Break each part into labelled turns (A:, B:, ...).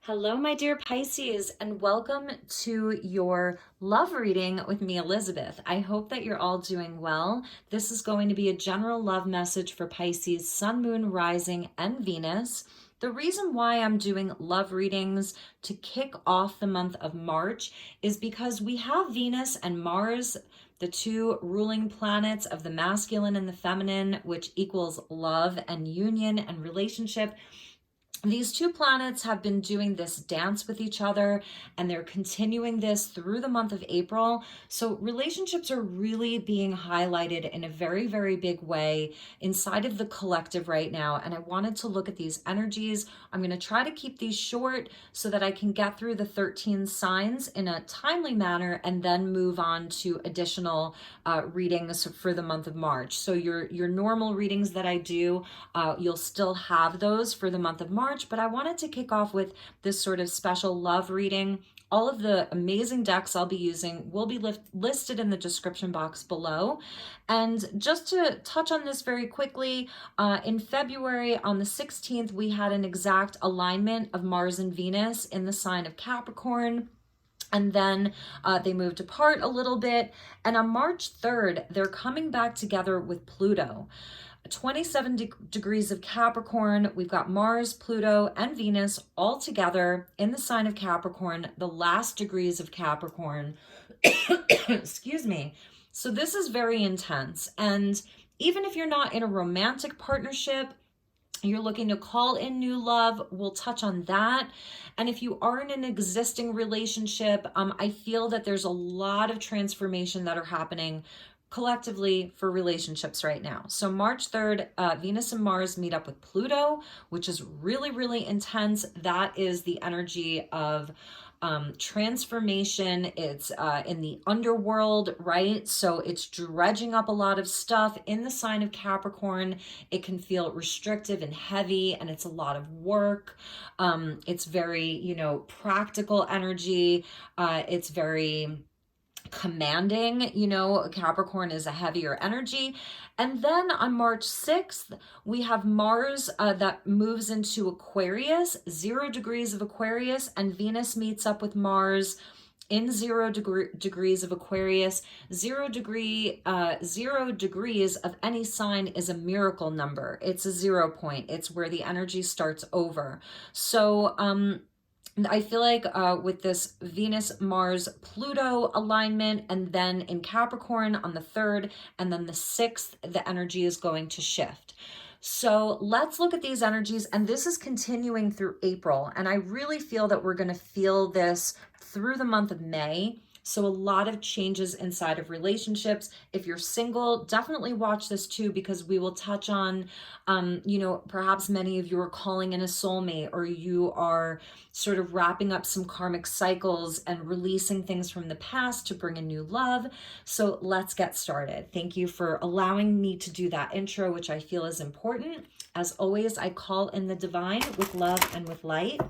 A: Hello, my dear Pisces, and welcome to your love reading with me, Elizabeth. I hope that you're all doing well. This is going to be a general love message for Pisces, Sun, Moon, Rising, and Venus. The reason why I'm doing love readings to kick off the month of March is because we have Venus and Mars, the two ruling planets of the masculine and the feminine, which equals love and union and relationship. These two planets have been doing this dance with each other, and they're continuing this through the month of April. So relationships are really being highlighted in a very, very big way inside of the collective right now. And I wanted to look at these energies. I'm going to try to keep these short so that I can get through the 13 signs in a timely manner and then move on to additional readings for the month of March. So your normal readings that I do, you'll still have those for the month of March. But I wanted to kick off with this sort of special love reading. All of the amazing decks I'll be using will be listed in the description box below. And just to touch on this very quickly, in February on the 16th, we had an exact alignment of Mars and Venus in the sign of Capricorn. And then they moved apart a little bit. And on March 3rd, they're coming back together with Pluto. 27 degrees of Capricorn. We've got Mars, Pluto, and Venus all together in the sign of Capricorn, the last degrees of Capricorn. Excuse me. So this is very intense. And even if you're not in a romantic partnership, you're looking to call in new love, we'll touch on that. And if you are in an existing relationship, I feel that there's a lot of transformation that are happening collectively for relationships right now. So March 3rd, Venus and Mars meet up with Pluto, which is really, really intense. That is the energy of transformation. It's in the underworld, right? So it's dredging up a lot of stuff in the sign of Capricorn. It can feel restrictive and heavy, and it's a lot of work. It's very, practical energy. It's very commanding. Capricorn is a heavier energy. And then on March 6th, we have Mars that moves into Aquarius, 0 degrees of Aquarius, and Venus meets up with Mars in 0 degrees of Aquarius. 0 degrees of any sign is a miracle number. It's a 0 point. It's where the energy starts over. So, I feel like with this Venus-Mars-Pluto alignment, and then in Capricorn on the 3rd, and then the 6th, the energy is going to shift. So let's look at these energies, and this is continuing through April, and I really feel that we're going to feel this through the month of May. So a lot of changes inside of relationships. If you're single, definitely watch this too, because we will touch on, perhaps many of you are calling in a soulmate, or you are sort of wrapping up some karmic cycles and releasing things from the past to bring a new love. So let's get started. Thank you for allowing me to do that intro, which I feel is important. As always, I call in the divine with love and with light,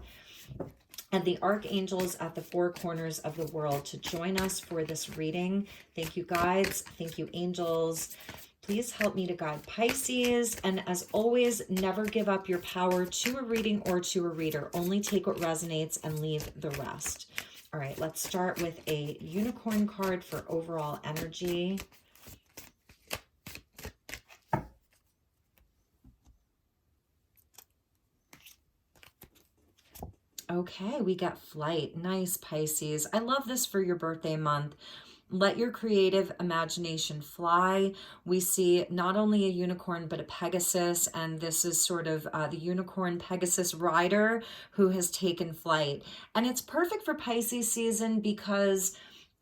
A: and the archangels at the four corners of the world to join us for this reading. Thank you, guides. Thank you, angels. Please help me to guide Pisces. And as always, never give up your power to a reading or to a reader. Only take what resonates and leave the rest. All right, let's start with a unicorn card for overall energy. Okay, we got flight. Nice, Pisces. I love this for your birthday month. Let your creative imagination fly. We see not only a unicorn, but a Pegasus, and this is sort of the unicorn Pegasus rider who has taken flight. And it's perfect for Pisces season because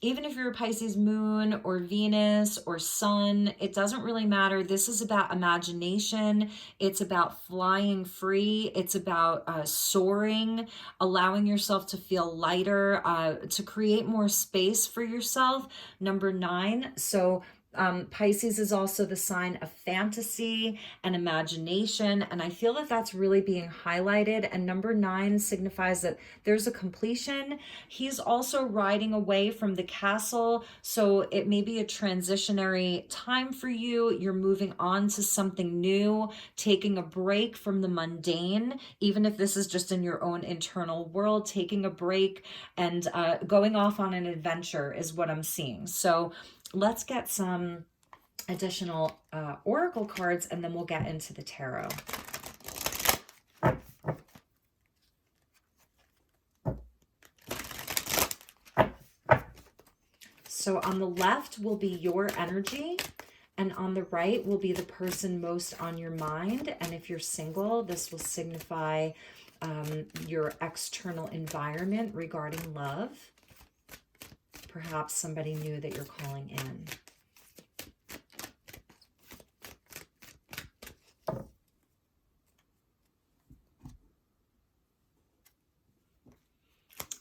A: even if you're a Pisces moon or Venus or sun, it doesn't really matter. This is about imagination. It's about flying free. It's about soaring, allowing yourself to feel lighter, to create more space for yourself. Number 9. So Pisces is also the sign of fantasy and imagination, and I feel that that's really being highlighted. And number 9 signifies that there's a completion. He's also riding away from the castle, so it may be a transitionary time for you. You're moving on to something new, taking a break from the mundane, even if this is just in your own internal world, taking a break and going off on an adventure is what I'm seeing. So let's get some additional oracle cards, and then we'll get into the tarot. So on the left will be your energy, and on the right will be the person most on your mind. And if you're single, this will signify your external environment regarding love. Perhaps somebody new that you're calling in.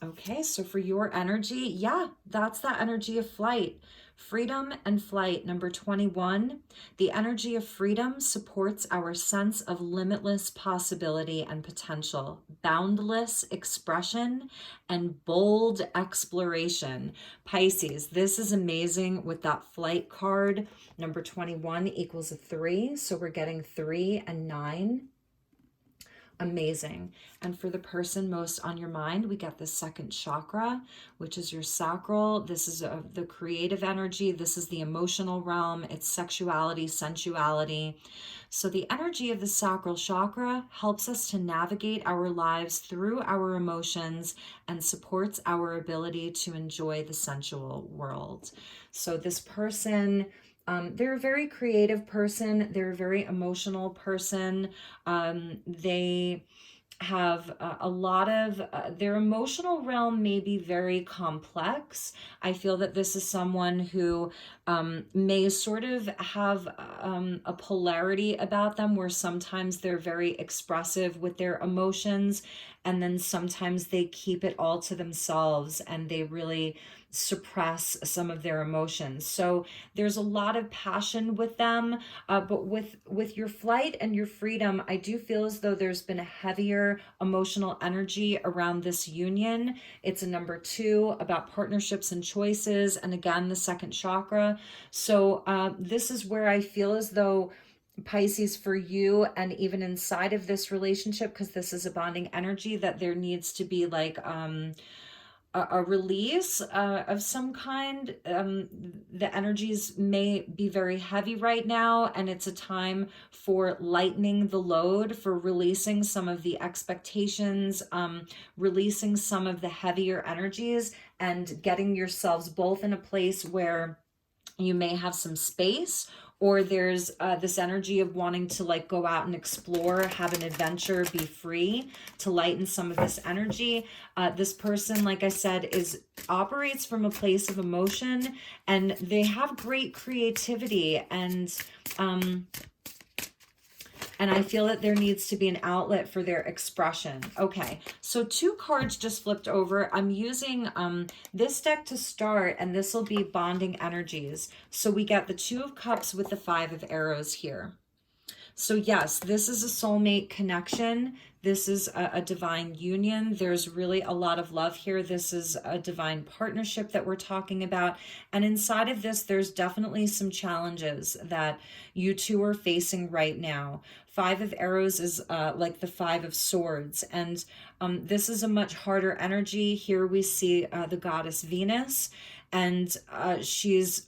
A: Okay, so for your energy, yeah, that's that energy of flight. Freedom and flight, number 21. The energy of freedom supports our sense of limitless possibility and potential, boundless expression, and bold exploration. Pisces, this is amazing with that flight card. Number 21 equals a 3, so we're getting 3 and 9. Amazing. And for the person most on your mind, we get the second chakra, which is your sacral. This is the creative energy. This is the emotional realm. It's sexuality, sensuality. So the energy of the sacral chakra helps us to navigate our lives through our emotions and supports our ability to enjoy the sensual world. So this person, they're a very creative person. They're a very emotional person. They have a lot of their emotional realm may be very complex. I feel that this is someone who may sort of have a polarity about them, where sometimes they're very expressive with their emotions, and then sometimes they keep it all to themselves and they really suppress some of their emotions. So there's a lot of passion with them, but with your flight and your freedom, I do feel as though there's been a heavier emotional energy around this union. It's a number 2 about partnerships and choices, and again the second chakra. So this is where I feel as though Pisces, for you, and even inside of this relationship, because this is a bonding energy, that there needs to be like a release of some kind. The energies may be very heavy right now, and it's a time for lightening the load, for releasing some of the expectations, releasing some of the heavier energies, and getting yourselves both in a place where you may have some space, or there's this energy of wanting to like go out and explore, have an adventure, be free, to lighten some of this energy. This person, like I said, operates from a place of emotion, and they have great creativity, and I feel that there needs to be an outlet for their expression. Okay, so 2 cards just flipped over. I'm using this deck to start, and this will be bonding energies. So we get the 2 of Cups with the 5 of Arrows here. So yes, this is a soulmate connection. This is a divine union. There's really a lot of love here. This is a divine partnership that we're talking about. And inside of this, there's definitely some challenges that you two are facing right now. 5 of Arrows is like the 5 of Swords. And this is a much harder energy. Here we see the goddess Venus, and she's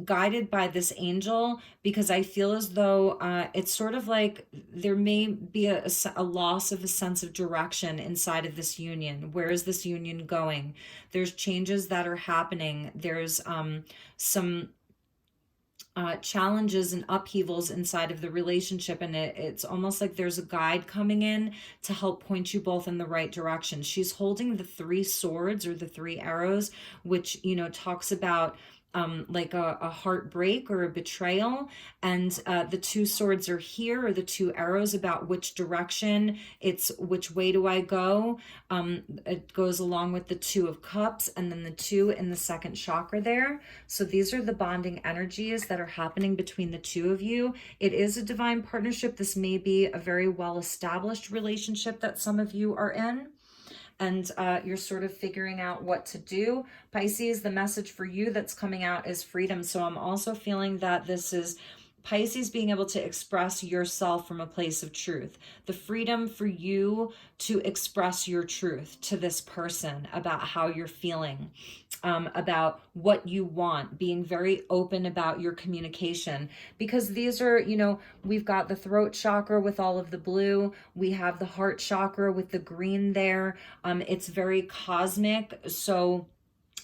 A: guided by this angel, because I feel as though it's sort of like there may be a loss of a sense of direction inside of this union. Where is this union going? There's changes that are happening. There's some challenges and upheavals inside of the relationship, and it's almost like there's a guide coming in to help point you both in the right direction. She's holding the 3 swords, or the 3 arrows, which, you know, talks about like a heartbreak or a betrayal, and the two swords are here, or the two arrows, about which direction, it's which way do I go. It goes along with the two of cups and then the two in the second chakra there. So these are the bonding energies that are happening between the two of you. It is a divine partnership. This may be a very well-established relationship that some of you are in, and you're sort of figuring out what to do. Pisces, the message for you that's coming out is freedom. So I'm also feeling that this is Pisces being able to express yourself from a place of truth. The freedom for you to express your truth to this person about how you're feeling, about what you want, being very open about your communication. Because these are, you know, we've got the throat chakra with all of the blue. We have the heart chakra with the green there. It's very cosmic. So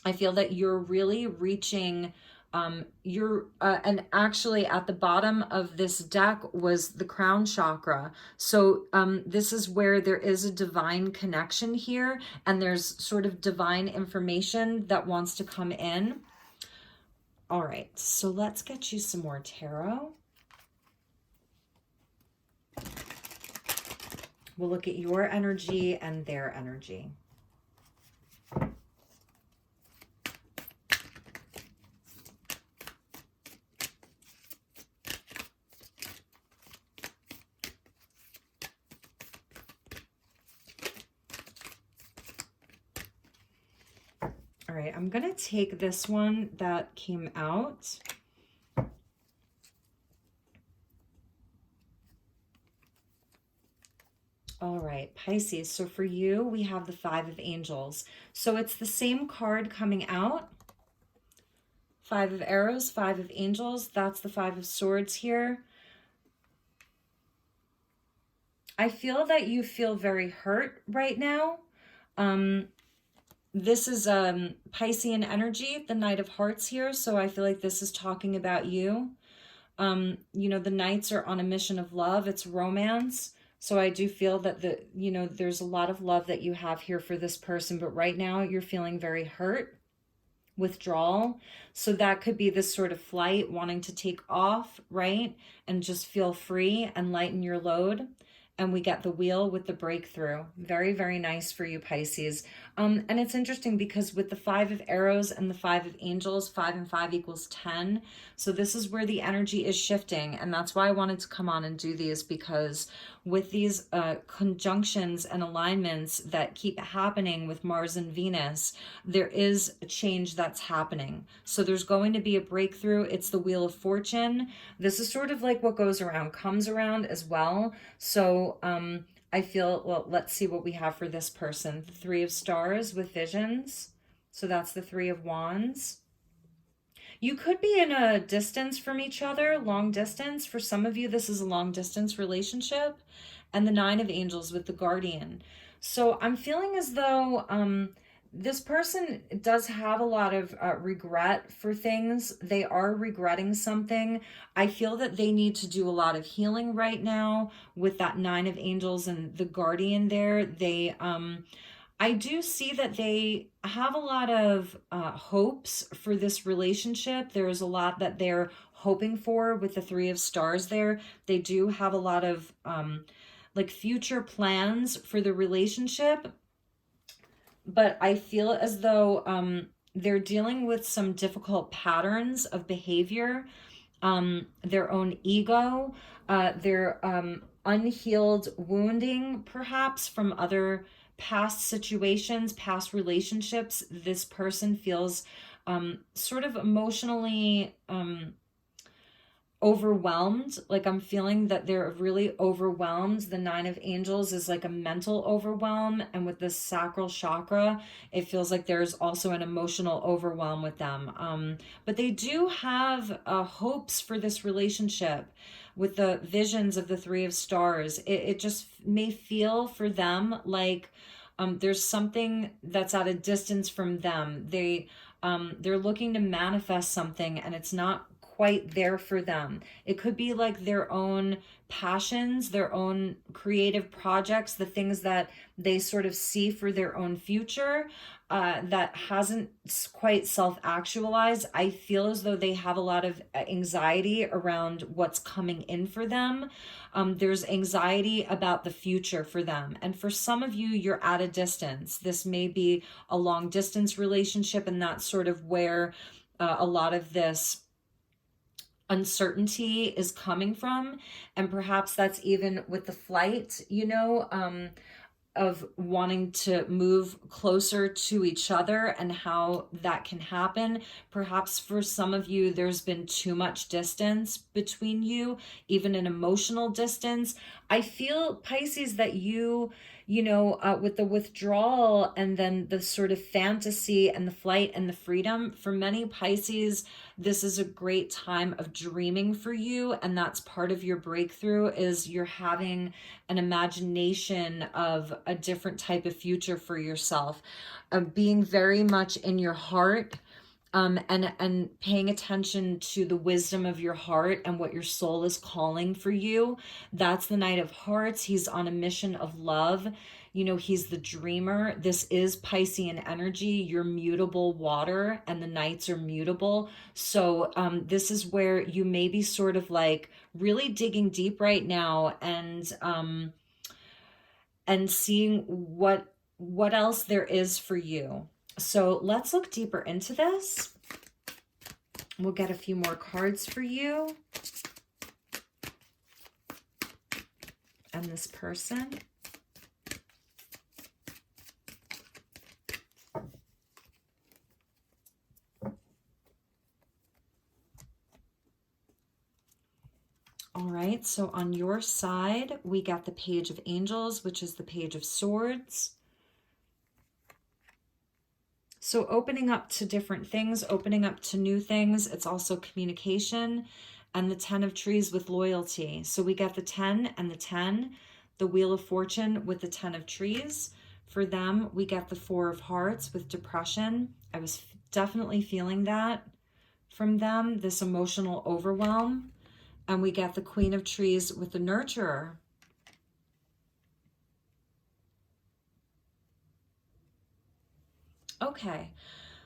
A: I feel that you're really reaching, and actually at the bottom of this deck was the crown chakra. So this is where there is a divine connection here, and there's sort of divine information that wants to come in. All right, so let's get you some more tarot. We'll look at your energy and their energy. All right, I'm going to take this one that came out. All right, Pisces. So for you, we have the Five of Angels. So it's the same card coming out. Five of Arrows, Five of Angels. That's the Five of Swords here. I feel that you feel very hurt right now. This is Piscean energy, the Knight of Hearts here. So I feel like this is talking about you. You know, the Knights are on a mission of love. It's romance. So I do feel that there's a lot of love that you have here for this person, but right now you're feeling very hurt, withdrawal. So that could be this sort of flight, wanting to take off, right? And just feel free and lighten your load. And we get the Wheel with the breakthrough. Very, very nice for you, Pisces. And it's interesting because with the Five of Arrows and the Five of Angels, 5 and 5 equals 10. So this is where the energy is shifting. And that's why I wanted to come on and do these, because with these conjunctions and alignments that keep happening with Mars and Venus, there is a change that's happening. So there's going to be a breakthrough. It's the Wheel of Fortune. This is sort of like what goes around comes around as well. So I feel, well, let's see what we have for this person. The Three of Stars with Visions. So that's the Three of Wands. You could be in a distance from each other, long distance. For some of you, this is a long distance relationship. And the Nine of Angels with the Guardian. So I'm feeling as though this person does have a lot of regret for things. They are regretting something. I feel that they need to do a lot of healing right now with that Nine of Angels and the Guardian there. They, I do see that they have a lot of hopes for this relationship. There's a lot that they're hoping for with the Three of Stars there. They do have a lot of like future plans for the relationship. But I feel as though they're dealing with some difficult patterns of behavior, their own ego, their unhealed wounding, perhaps from other past situations, past relationships. This person feels sort of emotionally overwhelmed. Like I'm feeling that they're really overwhelmed. The Nine of Angels is like a mental overwhelm, and with the sacral chakra, it feels like there's also an emotional overwhelm with them. But they do have hopes for this relationship. With the visions of the Three of Stars, it just may feel for them like there's something that's at a distance from them. They're looking to manifest something, and it's not quite there for them. It could be like their own passions, their own creative projects, the things that they sort of see for their own future that hasn't quite self-actualized. I feel as though they have a lot of anxiety around what's coming in for them. There's anxiety about the future for them. And for some of you, you're at a distance. This may be a long distance relationship, and that's sort of where a lot of this uncertainty is coming from. And perhaps that's even with the flight, of wanting to move closer to each other and how that can happen. Perhaps for some of you, there's been too much distance between you, even an emotional distance. I feel, Pisces, that with the withdrawal and then the sort of fantasy and the flight and the freedom, for many Pisces, this is a great time of dreaming for you. And that's part of your breakthrough, is you're having an imagination of a different type of future for yourself, of being very much in your heart, and paying attention to the wisdom of your heart and what your soul is calling for you. That's the Knight of Hearts. He's on a mission of love. He's the dreamer. This is Piscean energy. You're mutable water, and the Knights are mutable. So this is where you may be sort of like really digging deep right now, and seeing what else there is for you. So let's look deeper into this. We'll get a few more cards for you and this person. All right, so on your side, we got the Page of Angels, which is the Page of Swords. So opening up to different things, opening up to new things. It's also communication, and the 10 of Trees with loyalty. So we got the 10 and the 10, the Wheel of Fortune with the 10 of Trees. For them, we get the 4 of Hearts with depression. I was definitely feeling that from them, this emotional overwhelm. And we get the Queen of Trees with the Nurturer. Okay,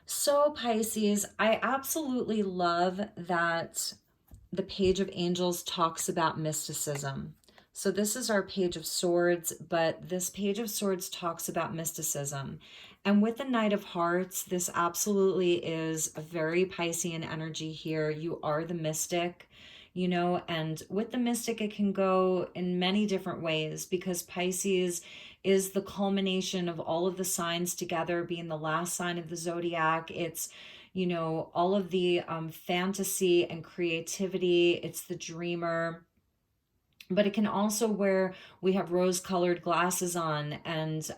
A: so Pisces, I absolutely love that the Page of Angels talks about mysticism. So this is our Page of Swords, but this Page of Swords talks about mysticism. And with the Knight of Hearts, this absolutely is a very Piscean energy here. You are the mystic, and with the mystic, it can go in many different ways, because Pisces is the culmination of all of the signs together, being the last sign of the zodiac. It's, all of the fantasy and creativity. It's the dreamer. But it can also where we have rose-colored glasses on, and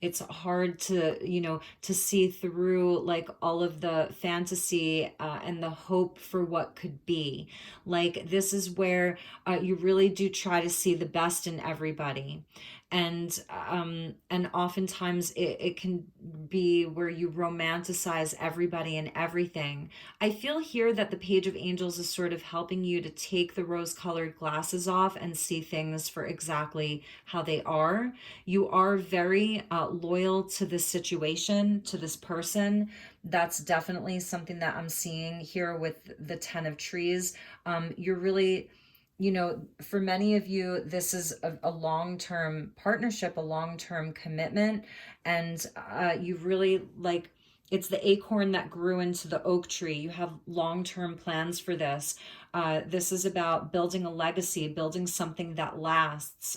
A: it's hard to, to see through like all of the fantasy and the hope for what could be. Like this is where you really do try to see the best in everybody. And oftentimes it can be where you romanticize everybody and everything. I feel here that the Page of Angels is sort of helping you to take the rose-colored glasses off and see things for exactly how they are. You are very loyal to this situation, to this person. That's definitely something that I'm seeing here with the 10 of Trees. You're really, for many of you, this is a long-term partnership, a long-term commitment, and you really like, it's the acorn that grew into the oak tree. You have long-term plans for this. This is about building a legacy, building something that lasts.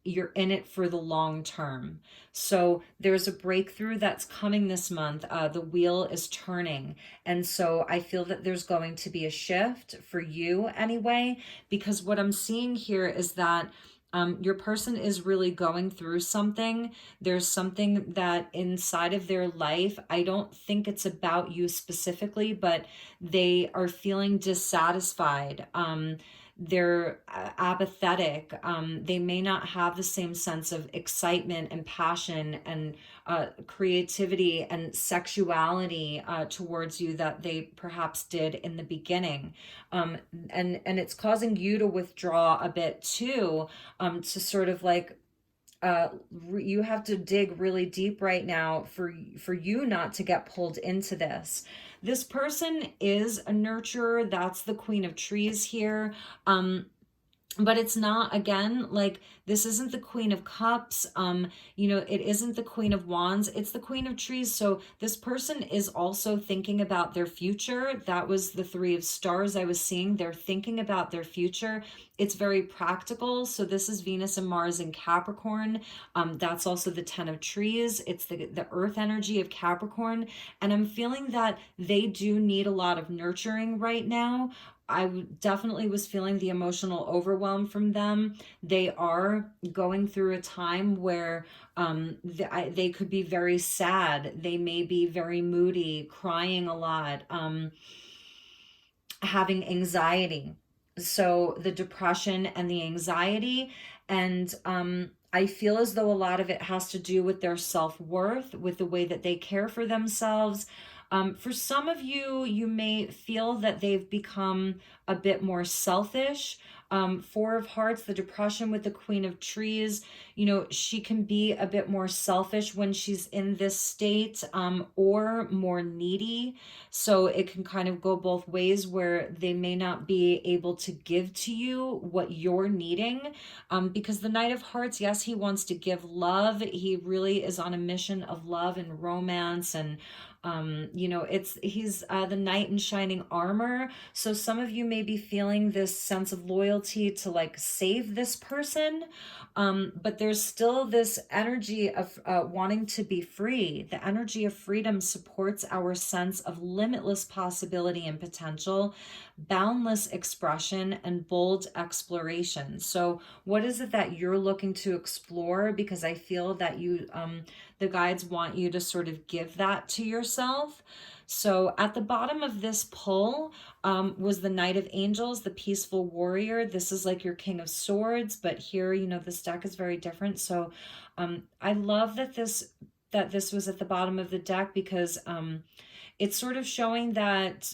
A: You're in it for the long term. So there's a breakthrough that's coming this month. The wheel is turning. And so I feel that there's going to be a shift for you anyway, because what I'm seeing here is that your person is really going through something. There's something that inside of their life, I don't think it's about you specifically, but they are feeling dissatisfied. they're apathetic. They may not have the same sense of excitement and passion and creativity and sexuality towards you that they perhaps did in the beginning. And it's causing you to withdraw a bit too, to sort of like, you have to dig really deep right now for you not to get pulled into this. This person is a nurturer. That's the Queen of Trees here. But it's not, again, like, this isn't the Queen of Cups. It isn't the Queen of Wands. It's the Queen of Trees. So this person is also thinking about their future. That was the Three of Stars I was seeing. They're thinking about their future. It's very practical. So this is Venus and Mars in Capricorn. That's also the Ten of Trees. It's the earth energy of Capricorn. And I'm feeling that they do need a lot of nurturing right now. I definitely was feeling the emotional overwhelm from them. They are going through a time where they could be very sad. They may be very moody, crying a lot, having anxiety. So the depression and the anxiety, and I feel as though a lot of it has to do with their self-worth, with the way that they care for themselves. For some of you, you may feel that they've become a bit more selfish. Four of Hearts, the depression with the Queen of Trees, she can be a bit more selfish when she's in this state, or more needy. So it can kind of go both ways, where they may not be able to give to you what you're needing. Because the Knight of Hearts, yes, he wants to give love. He really is on a mission of love and romance, and he's the knight in shining armor. So some of you may be feeling this sense of loyalty to like save this person. But there's still this energy of wanting to be free. The energy of freedom supports our sense of limitless possibility and potential, boundless expression, and bold exploration. So what is it that you're looking to explore? Because I feel that the guides want you to sort of give that to yourself. So at the bottom of this pull was the Knight of Angels, the peaceful warrior. This is like your King of Swords, but here, this deck is very different. So I love that this was at the bottom of the deck, because it's sort of showing that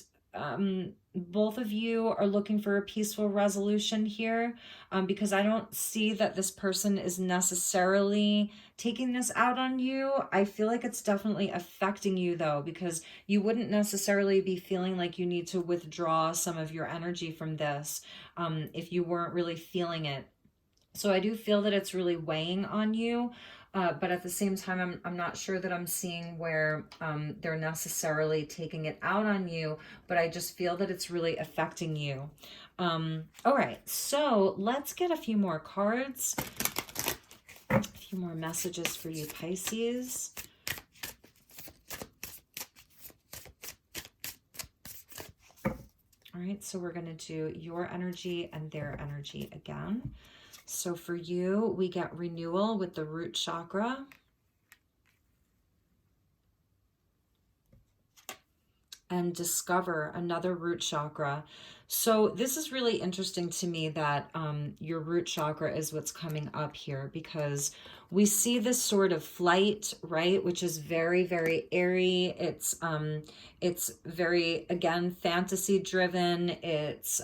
A: both of you are looking for a peaceful resolution here, because I don't see that this person is necessarily taking this out on you. I feel like it's definitely affecting you though, because you wouldn't necessarily be feeling like you need to withdraw some of your energy from this if you weren't really feeling it. So I do feel that it's really weighing on you. But at the same time, I'm not sure that I'm seeing where they're necessarily taking it out on you, but I just feel that it's really affecting you. All right, so let's get a few more cards, a few more messages for you, Pisces. All right, so we're going to do your energy and their energy again. So for you, we get renewal with the root chakra. And discover, another root chakra. So this is really interesting to me that your root chakra is what's coming up here, because we see this sort of flight, right? Which is very, very airy. It's very, again, fantasy driven. It's,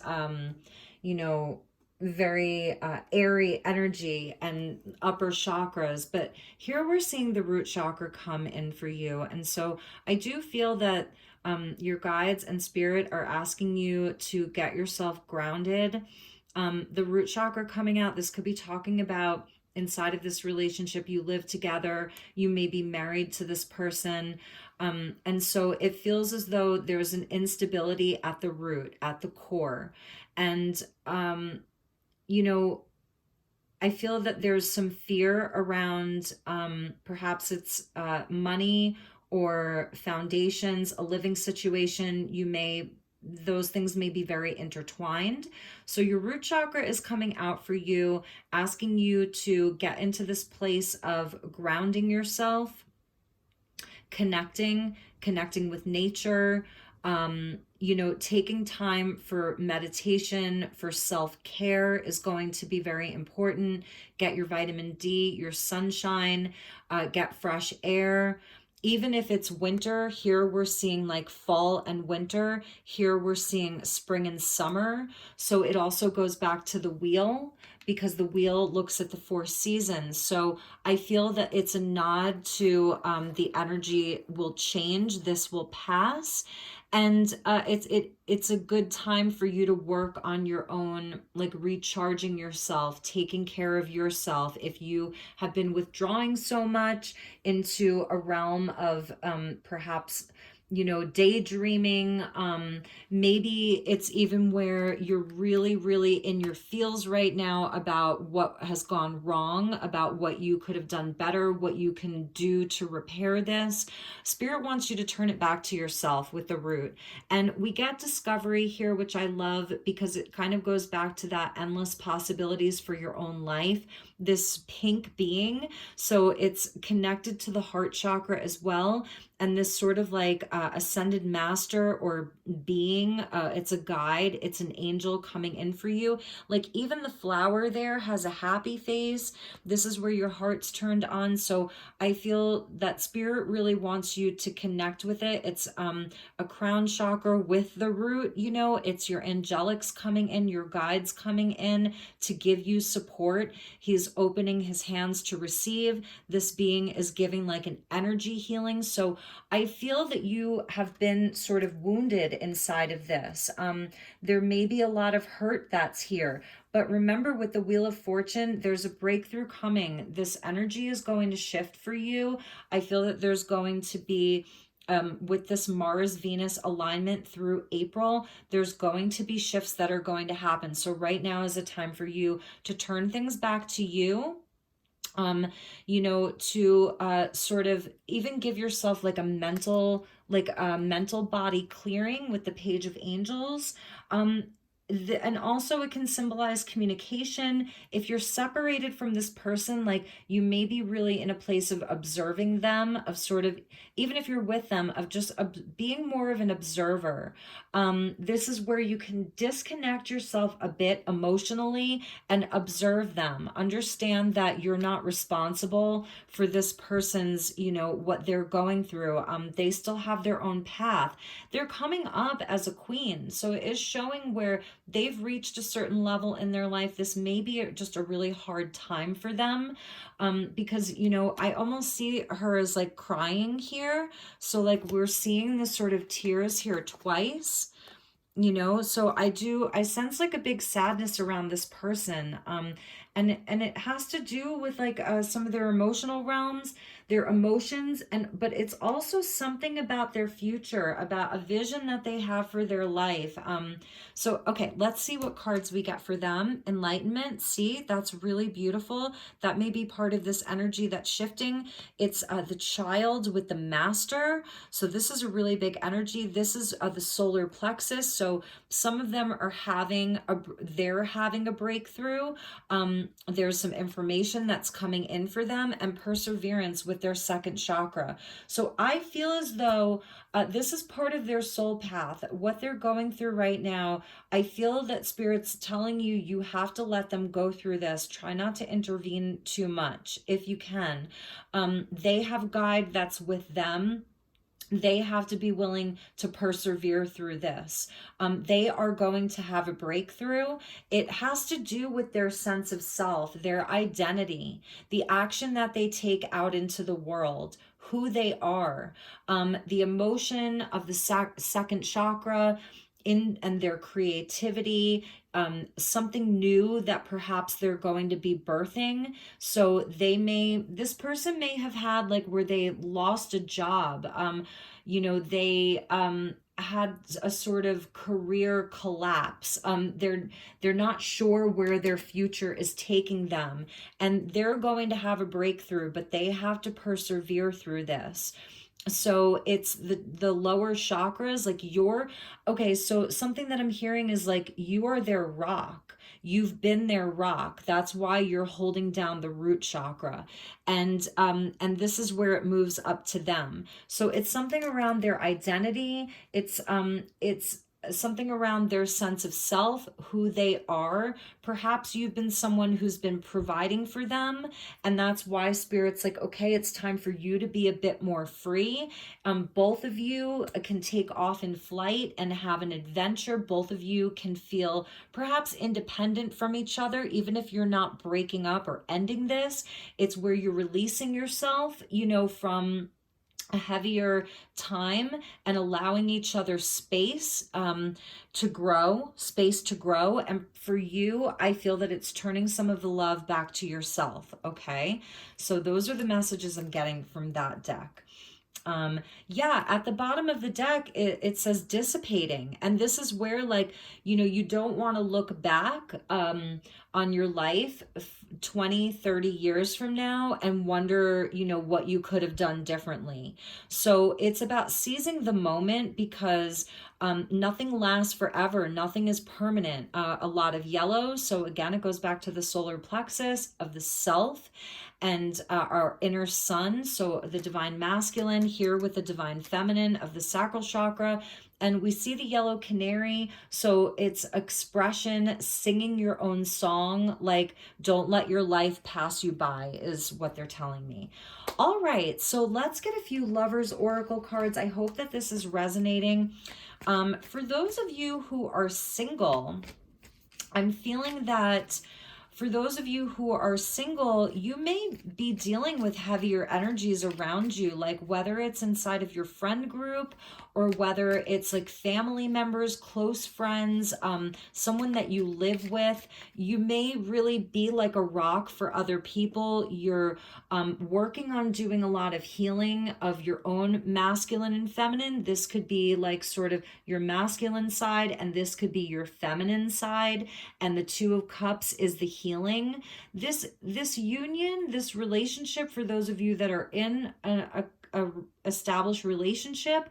A: very airy energy and upper chakras. But here we're seeing the root chakra come in for you. And so I do feel that your guides and spirit are asking you to get yourself grounded. The root chakra coming out, this could be talking about inside of this relationship, you live together, you may be married to this person. And so it feels as though there's an instability at the root, at the core. And, I feel that there's some fear around perhaps it's money or foundations, a living situation. Those things may be very intertwined. So your root chakra is coming out for you, asking you to get into this place of grounding yourself, connecting with nature, You know, taking time for meditation, for self-care is going to be very important. Get your vitamin D, your sunshine, get fresh air. Even if it's winter, here we're seeing like fall and winter. Here we're seeing spring and summer. So it also goes back to the wheel, because the wheel looks at the four seasons. So I feel that it's a nod to the energy will change, this will pass. And it's a good time for you to work on your own, like recharging yourself, taking care of yourself. If you have been withdrawing so much into a realm of perhaps, you know, daydreaming, maybe it's even where you're really, really in your feels right now about what has gone wrong, about what you could have done better, what you can do to repair this. Spirit wants you to turn it back to yourself with the root. And we get discovery here, which I love, because it kind of goes back to that endless possibilities for your own life. This pink being, so it's connected to the heart chakra as well. And this sort of like ascended master or being, it's a guide, it's an angel coming in for you. Like even the flower there has a happy face. This is where your heart's turned on. So I feel that spirit really wants you to connect with it. It's a crown chakra with the root, you know, it's your angelics coming in, your guides coming in to give you support. He's opening his hands to receive. This being is giving like an energy healing. So I feel that you have been sort of wounded inside of this. There may be a lot of hurt that's here. But remember, with the Wheel of Fortune, there's a breakthrough coming. This energy is going to shift for you. I feel that there's going to be, with this Mars-Venus alignment through April, there's going to be shifts that are going to happen. So right now is a time for you to turn things back to you. You know, to sort of even give yourself like a mental body clearing with the Page of Angels. And also it can symbolize communication. If you're separated from this person, like you may be really in a place of observing them, of sort of, even if you're with them, of just being more of an observer. This is where you can disconnect yourself a bit emotionally and observe them. Understand that you're not responsible for this person's, you know, what they're going through. They still have their own path. They're coming up as a queen. So it is showing where they've reached a certain level in their life. This may be just a really hard time for them, because, you know, I almost see her as like crying here. So like we're seeing this sort of tears here twice, you know. So I sense like a big sadness around this person. And it has to do with like some of their emotional realms, their emotions, but it's also something about their future, about a vision that they have for their life. So okay, let's see what cards we get for them. Enlightenment. See, that's really beautiful. That may be part of this energy that's shifting. It's the Child with the Master. So this is a really big energy. This is the solar plexus. So some of them are having a breakthrough. There's some information that's coming in for them, and perseverance with their second chakra. So I feel as though this is part of their soul path, what they're going through right now. I feel that Spirit's telling you, you have to let them go through this. Try not to intervene too much if you can. They have a guide that's with them. They have to be willing to persevere through this. They are going to have a breakthrough. It has to do with their sense of self, their identity, the action that they take out into the world, who they are, the emotion of the second chakra, and their creativity, something new that perhaps they're going to be birthing. So this person may have had like where they lost a job, you know, they had a sort of career collapse. They're not sure where their future is taking them, and they're going to have a breakthrough, but they have to persevere through this. So it's the lower chakras, like okay, so something that I'm hearing is like you are their rock. You've been their rock. That's why you're holding down the root chakra. And this is where it moves up to them. So it's something around their identity. It's something around their sense of self, who they are. Perhaps you've been someone who's been providing for them, and that's why Spirit's like, okay, it's time for you to be a bit more free. Both of you can take off in flight and have an adventure. Both of you can feel perhaps independent from each other, even if you're not breaking up or ending this. It's where you're releasing yourself, from a heavier time and allowing each other space to grow. And for you, I feel that it's turning some of the love back to yourself. Okay, so those are the messages I'm getting from that deck. At the bottom of the deck, it says dissipating. And this is where, like, you don't want to look back on your life 20, 30 years from now and wonder, what you could have done differently. So it's about seizing the moment, because nothing lasts forever. Nothing is permanent. A lot of yellow. So again, it goes back to the solar plexus of the self and our inner sun. So the divine masculine here with the divine feminine of the sacral chakra. And we see the yellow canary. So it's expression, singing your own song, like don't let your life pass you by is what they're telling me. All right, so let's get a few Lovers Oracle cards. I hope that this is resonating. For those of you who are single, I'm feeling that for those of you who are single, you may be dealing with heavier energies around you, like whether it's inside of your friend group or whether it's like family members, close friends, someone that you live with. You may really be like a rock for other people. You're working on doing a lot of healing of your own masculine and feminine. This could be like sort of your masculine side, and this could be your feminine side. And the Two of Cups is the healing. This union, this relationship, for those of you that are in a established relationship,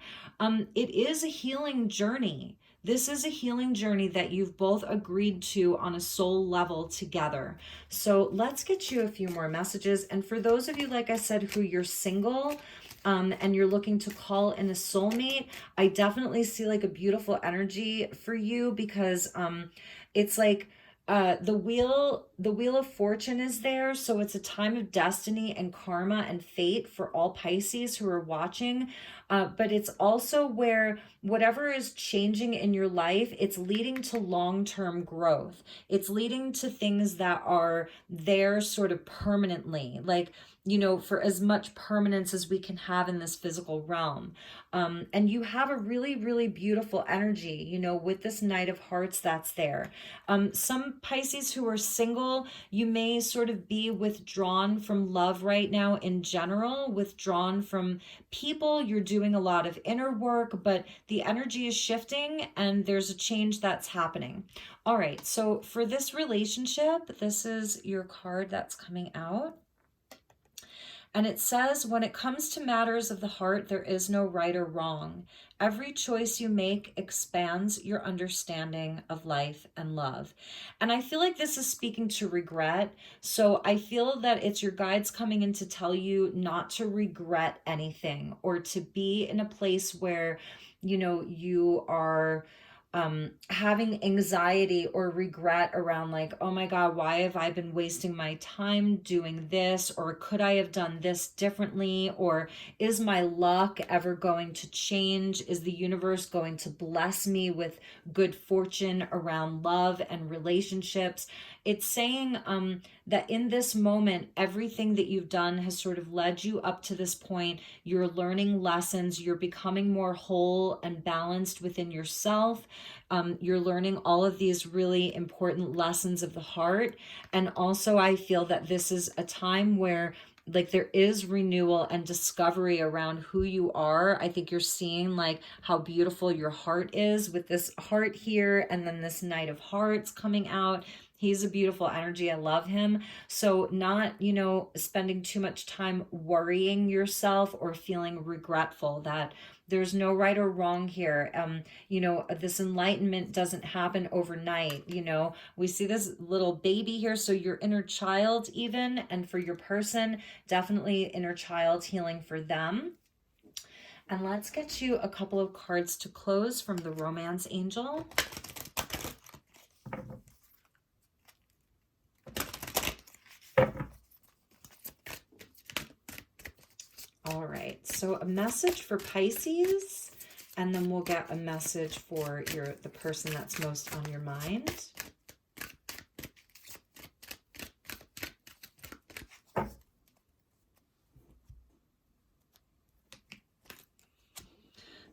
A: it is a healing journey. This is a healing journey that you've both agreed to on a soul level together. So let's get you a few more messages. And for those of you, like I said, who you're single, and you're looking to call in a soulmate, I definitely see like a beautiful energy for you, because it's like the wheel of fortune is there. So it's a time of destiny and karma and fate for all Pisces who are watching. But it's also where whatever is changing in your life, it's leading to long-term growth. It's leading to things that are there sort of permanently, like, for as much permanence as we can have in this physical realm. And you have a really, really beautiful energy, with this Knight of Hearts that's there. Some Pisces who are single, you may sort of be withdrawn from love right now in general, withdrawn from people. You're doing a lot of inner work, but the energy is shifting and there's a change that's happening. All right, so for this relationship, this is your card that's coming out. And it says, when it comes to matters of the heart, there is no right or wrong. Every choice you make expands your understanding of life and love. And I feel like this is speaking to regret. So I feel that it's your guides coming in to tell you not to regret anything, or to be in a place where, you are having anxiety or regret around like, oh my God, why have I been wasting my time doing this? Or could I have done this differently? Or is my luck ever going to change? Is the universe going to bless me with good fortune around love and relationships? It's saying that in this moment, everything that you've done has sort of led you up to this point. You're learning lessons. You're becoming more whole and balanced within yourself. You're learning all of these really important lessons of the heart. And also, I feel that this is a time where like there is renewal and discovery around who you are. I think you're seeing like how beautiful your heart is with this heart here, and then this Knight of Hearts coming out. He's a beautiful energy. I love him. So not, you know, spending too much time worrying yourself or feeling regretful. That there's no right or wrong here. You know, this enlightenment doesn't happen overnight. You know, we see this little baby here. So your inner child even, and for your person, definitely inner child healing for them. And let's get you a couple of cards to close from the Romance Angel. All right, so a message for Pisces, and then we'll get a message for the person that's most on your mind.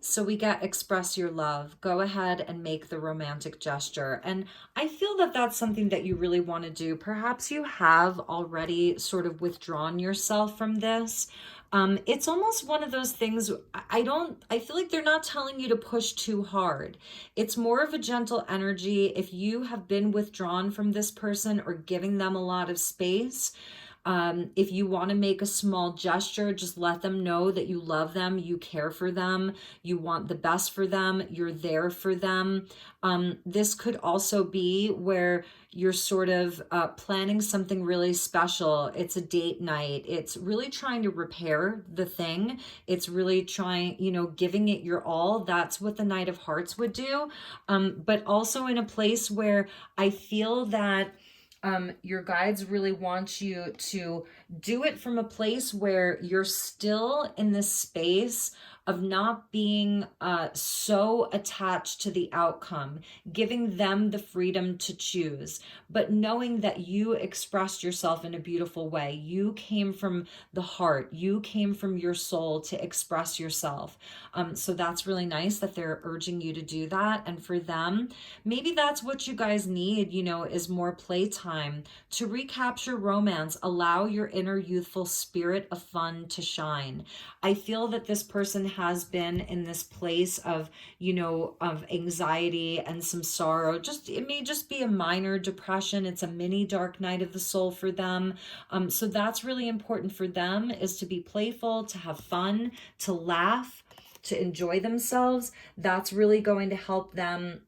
A: So we get express your love. Go ahead and make the romantic gesture. And I feel that that's something that you really want to do. Perhaps you have already sort of withdrawn yourself from this. It's almost one of those things, I feel like they're not telling you to push too hard. It's more of a gentle energy. If you have been withdrawn from this person or giving them a lot of space, if you want to make a small gesture, just let them know that you love them, you care for them, you want the best for them, you're there for them. This could also be where you're sort of planning something really special. It's a date night. It's really trying to repair the thing. It's really trying, you know, giving it your all. That's what the Knight of Hearts would do. But also in a place where I feel that your guides really want you to do it from a place where you're still in this space of not being so attached to the outcome, giving them the freedom to choose, but knowing that you expressed yourself in a beautiful way. You came from the heart, you came from your soul to express yourself. So that's really nice that they're urging you to do that. And for them, maybe that's what you guys need, you know, is more playtime to recapture romance, allow your inner youthful spirit of fun to shine. I feel that this person has been in this place of, you know, of anxiety and some sorrow. It may just be a minor depression. It's a mini dark night of the soul for them. So that's really important for them, is to be playful, to have fun, to laugh, to enjoy themselves. That's really going to help them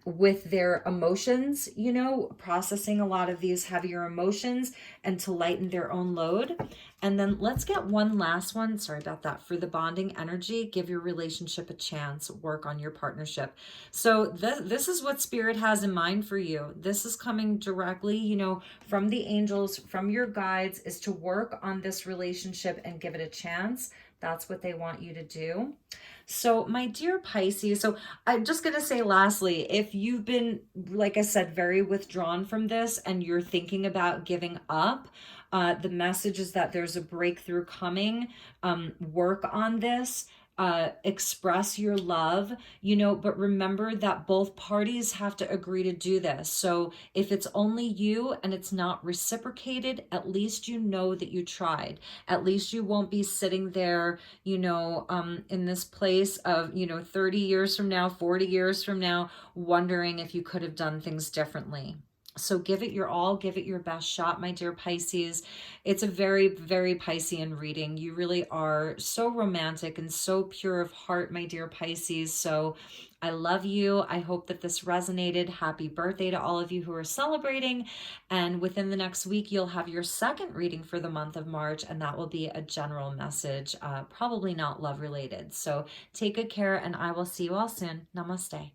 A: with their emotions, you know, processing a lot of these heavier emotions and to lighten their own load. And then let's get one last one. Sorry about that. For the bonding energy, give your relationship a chance, work on your partnership. So this is what Spirit has in mind for you. This is coming directly, you know, from the angels, from your guides, is to work on this relationship and give it a chance. That's what they want you to do. So my dear Pisces, so I'm just going to say lastly, if you've been, like I said, very withdrawn from this and you're thinking about giving up, the message is that there's a breakthrough coming. Work on this. Express your love, you know, but remember that both parties have to agree to do this. So if it's only you and it's not reciprocated, at least you know that you tried. At least you won't be sitting there, you know, in this place of, you know, 30 years from now, 40 years from now, wondering if you could have done things differently. So give it your all, give it your best shot, my dear Pisces. It's a very, very Piscean reading. You really are so romantic and so pure of heart, my dear Pisces. So I love you. I hope that this resonated. Happy birthday to all of you who are celebrating. And within the next week, you'll have your second reading for the month of March, and that will be a general message, probably not love related. So take good care, and I will see you all soon. Namaste.